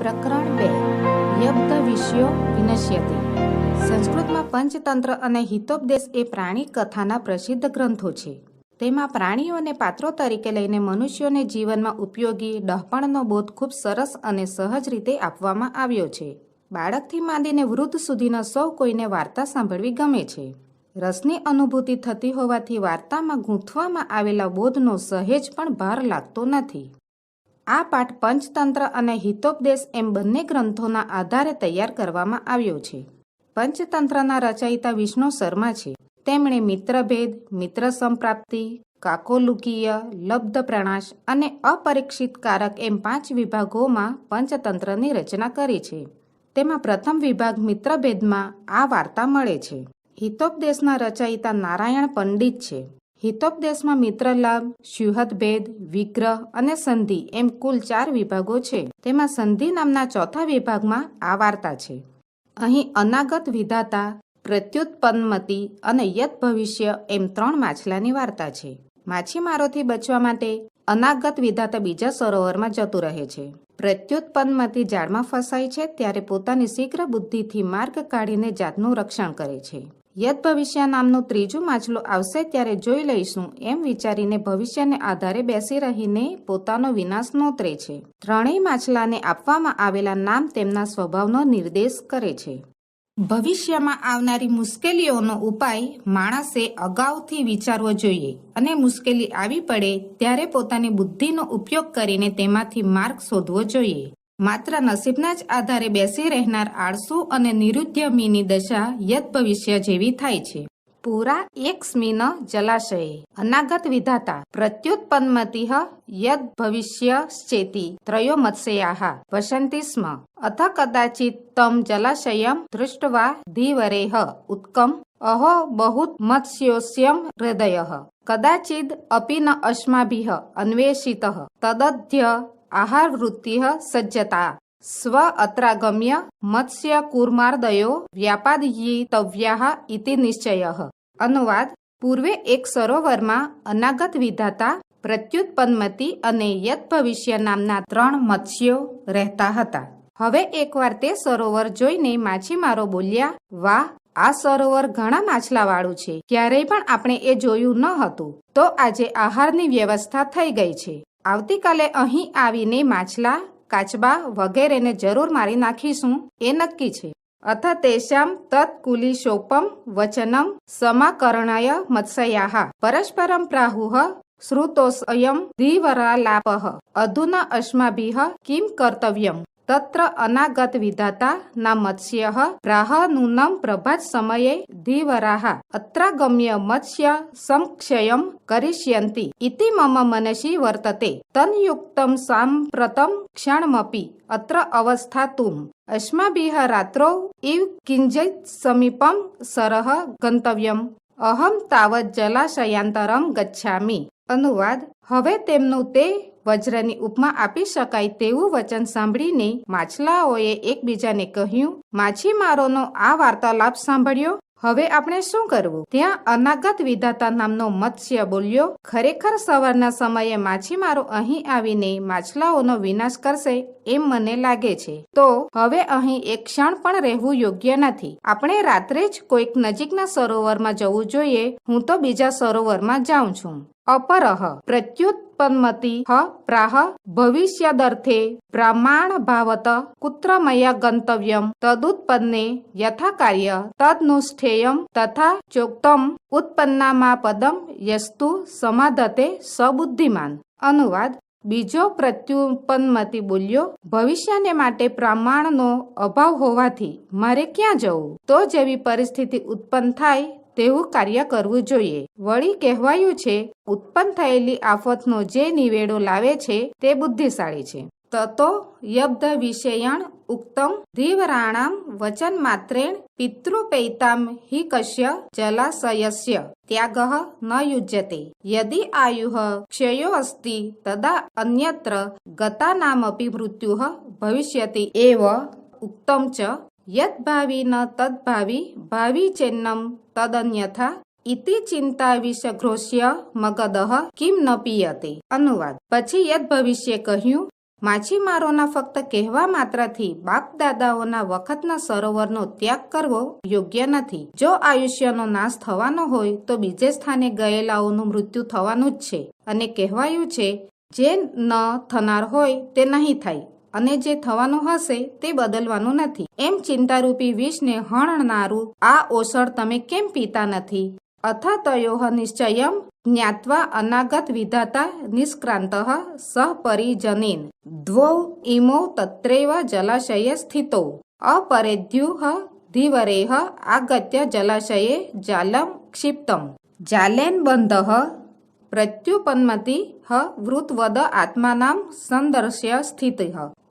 પ્રકરણ 2 યબ્ધ વિષયો વિનશ્યતિ. સંસ્કૃતમાં પંચતંત્ર અને હિતોપદેશ એ પ્રાણી કથાના પ્રસિદ્ધ ગ્રંથો છે. તેમાં પ્રાણીઓને પાત્રો તરીકે લઈને મનુષ્યોને જીવનમાં ઉપયોગી ડહાપણનો બોધ ખૂબ સરસ અને સહજ રીતે આપવામાં આવ્યો છે. બાળકથી માંડીને વૃદ્ધ સુધીના સૌ કોઈને વાર્તા સાંભળવી ગમે છે. રસની અનુભૂતિ થતી હોવાથી વાર્તામાં ગૂંથવામાં આવેલા બોધનો સહેજ પણ ભાર લાગતો નથી. આ પાઠ પંચતંત્ર અને હિતોપદેશ એમ બંને ગ્રંથોના આધારે તૈયાર કરવામાં આવ્યો છે. પંચતંત્રના રચયિતા વિષ્ણુ શર્મા છે. તેમણે મિત્રભેદ, મિત્ર સંપ્રાપ્તિ, કાકોલુકીય, લબ્ધ પ્રણાશ અને અપરીક્ષિત કારક એમ 5 વિભાગોમાં પંચતંત્રની રચના કરી છે. તેમાં પ્રથમ વિભાગ મિત્રભેદમાં આ વાર્તા મળે છે. હિતોપદેશના રચયિતા નારાયણ પંડિત છે. હિતોપદેશમાં મિત્રલાભ, સ્યુહદભેદ, વિગ્રહ અને સંધિ એમ કુલ 4 વિભાગો છે. તેમાં સંધિ નામના ચોથા વિભાગમાં આ વાર્તા છે. અહીં અનાગત વિધાતા, પ્રત્યુત્પન્નમતિ અને યત ભવિષ્ય એમ 3 માછલાની વાર્તા છે. માછીમારોથી બચવા માટે અનાગત વિધાતા બીજા સરોવરમાં જતું રહે છે. પ્રત્યુત્પન્નમતિ જાળમાં ફસાય છે ત્યારે પોતાની શીઘ્ર બુદ્ધિથી માર્ગ કાઢીને જાતનું રક્ષણ કરે છે. યત ભવિષ્ય નામનું ત્રીજું માછલું આવશે ત્યારે જોઈ લઈશું એમ વિચારીને ભવિષ્યને આધારે બેસી રહીને પોતાનો વિનાશ નોતરે છે. ત્રણેય માછલાને આપવામાં આવેલા નામ તેમના સ્વભાવનો નિર્દેશ કરે છે. ભવિષ્યમાં આવનારી મુશ્કેલીઓનો ઉપાય માણસે અગાઉથી વિચારવો જોઈએ અને મુશ્કેલી આવી પડે ત્યારે પોતાની બુદ્ધિનો ઉપયોગ કરીને તેમાંથી માર્ગ શોધવો જોઈએ. માત્ર નસીબના જ આધારે બેસી રહેનાર આળસુ અને નિરુદ્યમીની દશા યત ભવિષ્ય જેવી થાય છે. પૂરા એકસ્મિન જલાશયે અનાગત વિધાતા પ્રત્યુત્પન્નમતિઃ યદ ભવિષ્યશ્ચેતિ ત્રયો મત્સ્યાઃ વસન્તિ સ્મ અથ કદાચિત તમ જલાશયમ દૃષ્ટવા ધીવરેઃ ઉત્કમ અહો બહુત મત્સ્યોસ્યમ હૃદયઃ કદાચિદ અપિ ન અસ્માભિઃ અન્વેષિતઃ તદધ્ય આહાર વૃત્તિઃ સજ્જતા સ્વ અત્રાગમ્ય મત્સ્ય કૂર્માર્દયો વ્યાપાદયિતવ્યાઃ ઇતિ નિશ્ચયઃ. અનુવાદ: પૂર્વે એક સરોવરમાં અનાગત વિધાતા, પ્રત્યુત્પન્નમતિ અને યત ભવિષ્ય નામના 3 મત્સ્યો રહેતા હતા. હવે એકવાર તે સરોવર જોઈને માછીમારો બોલ્યા, વાહ, આ સરોવર ઘણા માછલાવાળું છે. ક્યારેય પણ આપણે એ જોયું ન હતું. તો આજે આહારની વ્યવસ્થા થઈ ગઈ છે. આવતીકાલે અહીં આવીને માછલા, કાચબા વગેરેને જરૂર મારી નાખીશું એ નક્કી છે. અથ તેષાં તત્કુલિશોપમ વચનમ સમાકર્ણય મત્સ્યાઃ પરસ્પરમ પ્રાહુઃ શ્રુતોऽયં ધીવરાલાપઃ અધુના અસ્માભિઃ કિમ કર્તવ્યમ. તત્ર અનાગત વિધાતા ના મત્સ્યઃ પ્રાહ નૂનમ પ્રભાત સમયે ધીવરાઃ અત્રાગમ્ય મત્સ્ય સંક્ષયમ કરિષ્યન્તિ ઇતિ મમ મનસી વર્તતે તન્યુક્તમ સામ્પ્રતમ ક્ષણમપી અત્ર અવસ્થાતુમ અસ્માભિઃ રાત્રૌ ઇવ કિંચિત સમીપમ સરઃ ગંતવ્યમ અહમ તાવત જલાશયાંતરમ ગચ્છામિ. અનુવાદ: હવે તેમનું તે વજ્રની ઉપમા આપી શકાય તેવું વચન સાંભળીને માછલાઓએ એકબીજાને કહ્યું, માછીમારોનો આ વાર્તાલાપ સાંભળ્યો, હવે આપણે શું કરવું? ત્યાં અનાગત વિધાતા નામનો મત્સ્ય બોલ્યો, ખરેખર સવારના સમયે માછીમારો અહીં આવીને માછલાઓનો વિનાશ કરશે એમ મને લાગે છે. તો હવે અહીં એક ક્ષણ પણ રહેવું યોગ્ય નથી. આપણે રાત્રે જ કોઈક નજીકના સરોવરમાં જવું જોઈએ. હું તો બીજા સરોવરમાં જાઉં છું. અપરઃ પ્રત્યુત્પન્નમતિઃ પ્રાહ ભવિષ્યદર્થે પ્રમાણભાવત કુત્ર મયા ગંતવ્યમ તદુત્પન્ને યથા કાર્ય તદનુષ્ઠેયમ તથા ચોક્તમ ઉત્પન્નામાપદમ યસ્તુ સમાધતે સબુદ્ધિમાન. અનુવાદ: બીજો પ્રત્યુત્પન્નમતિ બોલ્યો, ભવિષ્યને માટે પ્રમાણનો અભાવ હોવાથી મારે ક્યાં જવું? તો જેવી પરિસ્થિતિ ઉત્પન્ન થાય તેવું કાર્ય કરવું જોઈએ. વળી કહેવાયું છે, ઉત્પન્ન થયેલી આફતનો જે નિવેડો લાવે છે તે બુદ્ધિશાળી છે. તતો યબ્ધ વિષયણ ઉક્તમ ધીવરાણામ વચન માત્રેણ પિતૃપૈતામ હિ કસ્ય જલાશયસ્ય ત્યાગઃ ન યુજ્યતે યદિ આયુઃ ક્ષયો અસ્તિ તદા અન્યત્ર ગતાનામપી મૃત્યુઃ ભવિષ્યતિ એવ ઉક્તમ ચ યત ભાવિ ન તદ્ભાવિ ભાવિ ચેન્નમ તદન્યથા ઇતિ ચિંતા વિષઘ્રોષ્ય મગદઃ કિમ ન પીયતે. અનુવાદ: પછી યત ભવિષ્ય કહ્યું, માછીમારોના ફક્ત કહેવા માત્રથી બાપદાદાઓના વખતના સરોવરનો ત્યાગ કરવો યોગ્ય નથી. જો આયુષ્યનો નાશ થવાનો હોય તો બીજે સ્થાને ગયેલાઓનું મૃત્યુ થવાનું જ છે. અને કહેવાયું છે, જે ન થનાર હોય તે નહીં થાય અને જે થવાનું હશે તે બદલવાનું નથી. એમ ચિંતારૂપી વિષને હણનારું આ ઓસળ તમે કેમ પીતા નથી? અથતયોઃ નિશ્ચયમ જ્ઞાત્વા અનાગત વિધાતા નિષ્ક્રાંતઃ સહ પરિજનેન દ્વૌ ઇમૌ તત્રૈવ જલાશયે સ્થિતૌ અપરેદ્યુઃ ધીવરેઃ આગત્ય જલાશયે જાલમ ક્ષિપ્તમ જાલેન બંધઃ પ્રત્યુપન્મતિ વૃતવદ આત્માનામ સંદર્શ્ય સ્થિતઃ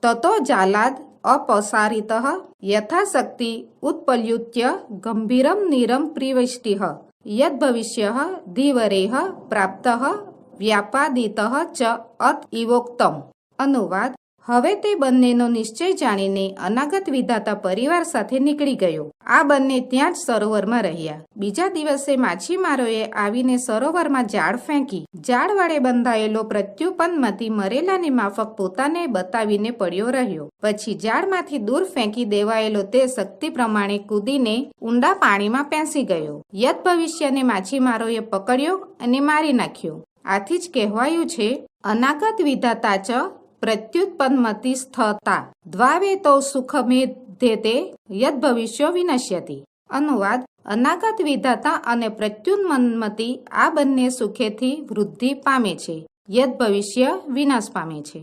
તતો જાલાદ અપસારિતઃ યથાશક્તિ ઉત્પલ્યુત્ય ગંભીરમ નીરમ પ્રિવષ્ટિઃ યદ્ભવિષ્યઃ ધીવરેઃ પ્રાપ્તઃ વ્યાપાદિતઃ ચ અત ઇવોક્તમ. અનુવાદ: હવે તે બંનેનો નિશ્ચય જાણીને અનાગત વિધાતા પરિવાર સાથે નીકળી ગયો. આ બંને ત્યાં જ સરોવરમાં રહ્યા. બીજા દિવસે માછીમારોએ આવીને સરોવરમાં જાળ ફેંકી. જાળ વડે બંધાયેલો પ્રત્યુપન્મતિ મરેલાની માફક પોતાને બતાવીને પડ્યો રહ્યો. પછી જાળમાંથી દૂર ફેંકી દેવાયેલો તે શક્તિ પ્રમાણે કૂદીને ઊંડા પાણીમાં પેસી ગયો. યત ભવિષ્યને માછીમારોએ પકડ્યો અને મારી નાખ્યો. આથી જ કહેવાયું છે, અનાગત વિધાતા ચ પ્રત્યુત્પન્નમતિ સ્થતા દ્વાવેતો સુખમેધ્યતે યદ ભવિષ્યો વિનશ્યતિ. અનુવાદ: અનાગત વિધાતા અને પ્રત્યુન્મતિ આ બંને સુખેથી વૃદ્ધિ પામે છે, યદ ભવિષ્ય વિનાશ પામે છે.